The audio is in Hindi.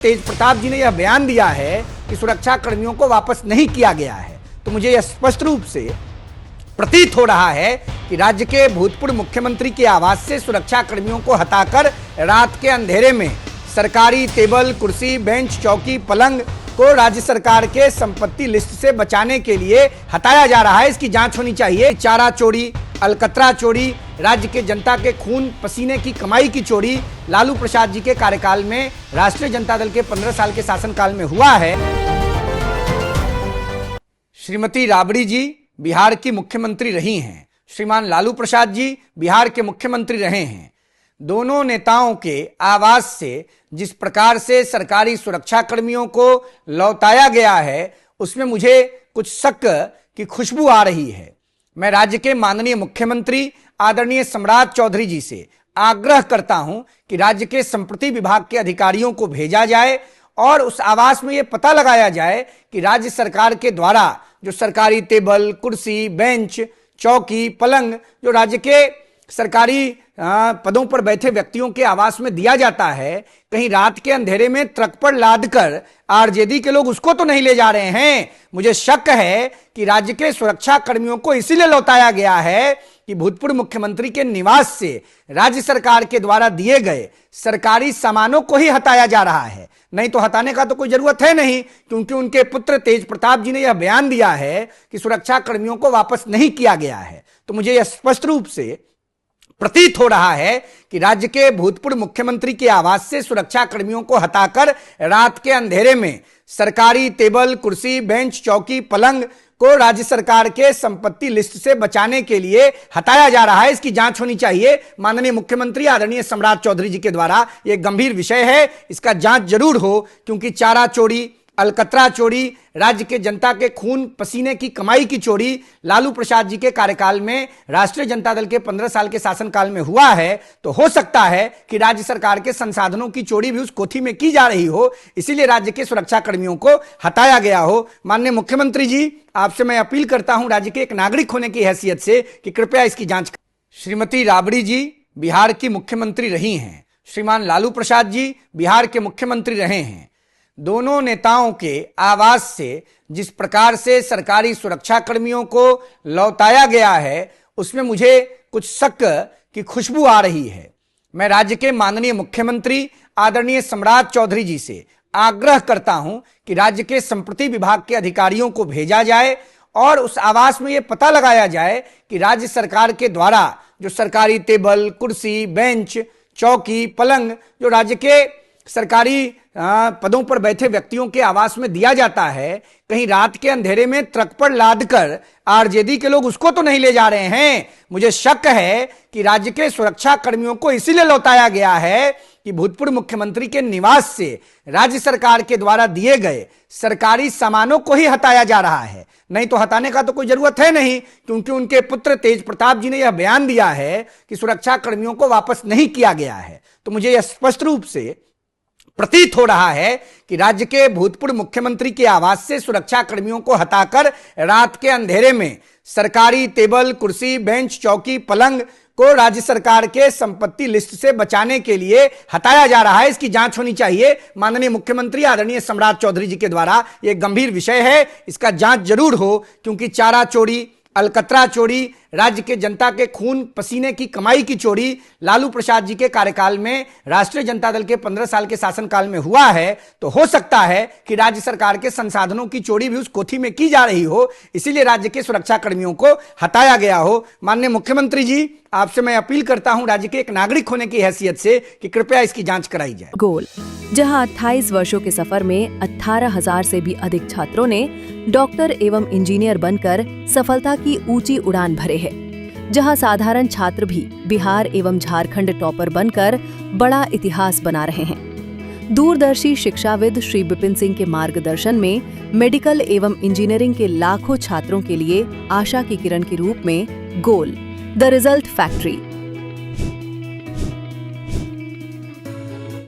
तेज प्रताप जी ने यह बयान दिया है कि सुरक्षा कर्मियों को वापस नहीं किया गया है, तो मुझे यह स्पष्ट रूप से प्रतीत हो रहा है कि राज्य के भूतपूर्व मुख्यमंत्री के आवास से सुरक्षा कर्मियों को हटाकर रात के अंधेरे में सरकारी टेबल, कुर्सी, बेंच, चौकी, पलंग को राज्य सरकार के संपत्ति लिस्ट से बचाने के लिए हटाया जा रहा है। इसकी जांच होनी चाहिए। चारा चोरी, अलकतरा चोरी, राज्य के जनता के खून पसीने की कमाई की चोरी लालू प्रसाद जी के कार्यकाल में, राष्ट्रीय जनता दल के 15 साल के शासनकाल में हुआ है। श्रीमती राबड़ी जी बिहार की मुख्यमंत्री रही हैं, श्रीमान लालू प्रसाद जी बिहार के मुख्यमंत्री रहे हैं। दोनों नेताओं के आवास से जिस प्रकार से सरकारी सुरक्षा कर्मियों को लौटाया गया है, उसमें मुझे कुछ शक की खुशबू आ रही है। मैं राज्य के माननीय मुख्यमंत्री आदरणीय सम्राट चौधरी जी से आग्रह करता हूं कि राज्य के संप्रति विभाग के अधिकारियों को भेजा जाए और उस आवास में यह पता लगाया जाए कि राज्य सरकार के द्वारा जो सरकारी टेबल, कुर्सी, बेंच, चौकी, पलंग जो राज्य के सरकारी पदों पर बैठे व्यक्तियों के आवास में दिया जाता है, कहीं रात के अंधेरे में ट्रक पर लादकर आरजेडी के लोग उसको तो नहीं ले जा रहे हैं। मुझे शक है कि राज्य के सुरक्षा कर्मियों को इसीलिए लौटाया गया है कि भूतपूर्व मुख्यमंत्री के निवास से राज्य सरकार के द्वारा दिए गए सरकारी सामानों को ही हटाया जा रहा है। नहीं तो हटाने का तो कोई जरूरत है नहीं, क्योंकि उनके पुत्र तेज प्रताप जी ने यह बयान दिया है कि सुरक्षा कर्मियों को वापस नहीं किया गया है। तो मुझे यह स्पष्ट रूप से प्रतीत हो रहा है कि राज्य के भूतपूर्व मुख्यमंत्री के आवास से सुरक्षा कर्मियों को हटाकर रात के अंधेरे में सरकारी टेबल, कुर्सी, बेंच, चौकी, पलंग को राज्य सरकार के संपत्ति लिस्ट से बचाने के लिए हटाया जा रहा है। इसकी जांच होनी चाहिए। माननीय मुख्यमंत्री आदरणीय सम्राट चौधरी जी के द्वारा यह गंभीर विषय है, इसका जांच जरूर हो, क्योंकि चारा चोरी, अलकतरा चोरी, राज्य के जनता के खून पसीने की कमाई की चोरी लालू प्रसाद जी के कार्यकाल में, राष्ट्रीय जनता दल के 15 साल के शासनकाल में हुआ है। तो हो सकता है कि राज्य सरकार के संसाधनों की चोरी भी उस कोठी में की जा रही हो, इसीलिए राज्य के सुरक्षा कर्मियों को हटाया गया हो। माननीय मुख्यमंत्री जी, आपसे मैं अपील करता हूं राज्य के एक नागरिक होने की हैसियत से कि कृपया इसकी जांच। श्रीमती राबड़ी जी बिहार की मुख्यमंत्री रही हैं, श्रीमान लालू प्रसाद जी बिहार के मुख्यमंत्री रहे हैं। दोनों नेताओं के आवास से जिस प्रकार से सरकारी सुरक्षा कर्मियों को लौटाया गया है, उसमें मुझे कुछ शक की खुशबू आ रही है। मैं राज्य के माननीय मुख्यमंत्री आदरणीय सम्राट चौधरी जी से आग्रह करता हूं कि राज्य के संप्रति विभाग के अधिकारियों को भेजा जाए और उस आवास में यह पता लगाया जाए कि राज्य सरकार के द्वारा जो सरकारी टेबल, कुर्सी, बेंच, चौकी, पलंग जो राज्य के सरकारी पदों पर बैठे व्यक्तियों के आवास में दिया जाता है, कहीं रात के अंधेरे में ट्रक पर लादकर आरजेडी के लोग उसको तो नहीं ले जा रहे हैं। मुझे शक है कि राज्य के सुरक्षा कर्मियों को इसीलिए लौटाया गया है कि भूतपूर्व मुख्यमंत्री के निवास से राज्य सरकार के द्वारा दिए गए सरकारी सामानों को ही हटाया जा रहा है। नहीं तो हटाने का तो कोई जरूरत है नहीं, क्योंकि उनके पुत्र तेज प्रताप जी ने यह बयान दिया है कि सुरक्षा कर्मियों को वापस नहीं किया गया है। तो मुझे यह स्पष्ट रूप से प्रतीत हो रहा है कि राज्य के भूतपूर्व मुख्यमंत्री के आवास से सुरक्षा कर्मियों को हटाकर रात के अंधेरे में सरकारी टेबल, कुर्सी, बेंच, चौकी, पलंग को राज्य सरकार के संपत्ति लिस्ट से बचाने के लिए हटाया जा रहा है। इसकी जांच होनी चाहिए। माननीय मुख्यमंत्री आदरणीय सम्राट चौधरी जी के द्वारा यह गंभीर विषय है, इसका जांच जरूर हो, क्योंकि चारा चोरी, अलकतरा चोरी, राज्य के जनता के खून पसीने की कमाई की चोरी लालू प्रसाद जी के कार्यकाल में, राष्ट्रीय जनता दल के 15 साल के शासनकाल में हुआ है। तो हो सकता है कि राज्य सरकार के संसाधनों की चोरी भी उस कोठी में की जा रही हो, इसीलिए राज्य के सुरक्षा कर्मियों को हटाया गया हो। माननीय मुख्यमंत्री जी, आपसे मैं अपील करता हूं राज्य के एक नागरिक होने की हैसियत से कि कृपया इसकी जांच कराई जाए। गोल, जहां 28 वर्षों के सफर में 18,000 से भी अधिक छात्रों ने डॉक्टर एवं इंजीनियर बनकर सफलता की ऊंची उड़ान भरे है, जहां साधारण छात्र भी बिहार एवं झारखंड टॉपर बनकर बड़ा इतिहास बना रहे हैं। दूरदर्शी शिक्षाविद श्री विपिन सिंह के मार्गदर्शन में मेडिकल एवं इंजीनियरिंग के लाखों छात्रों के लिए आशा की किरण के रूप में गोल, द रिजल्ट फैक्ट्री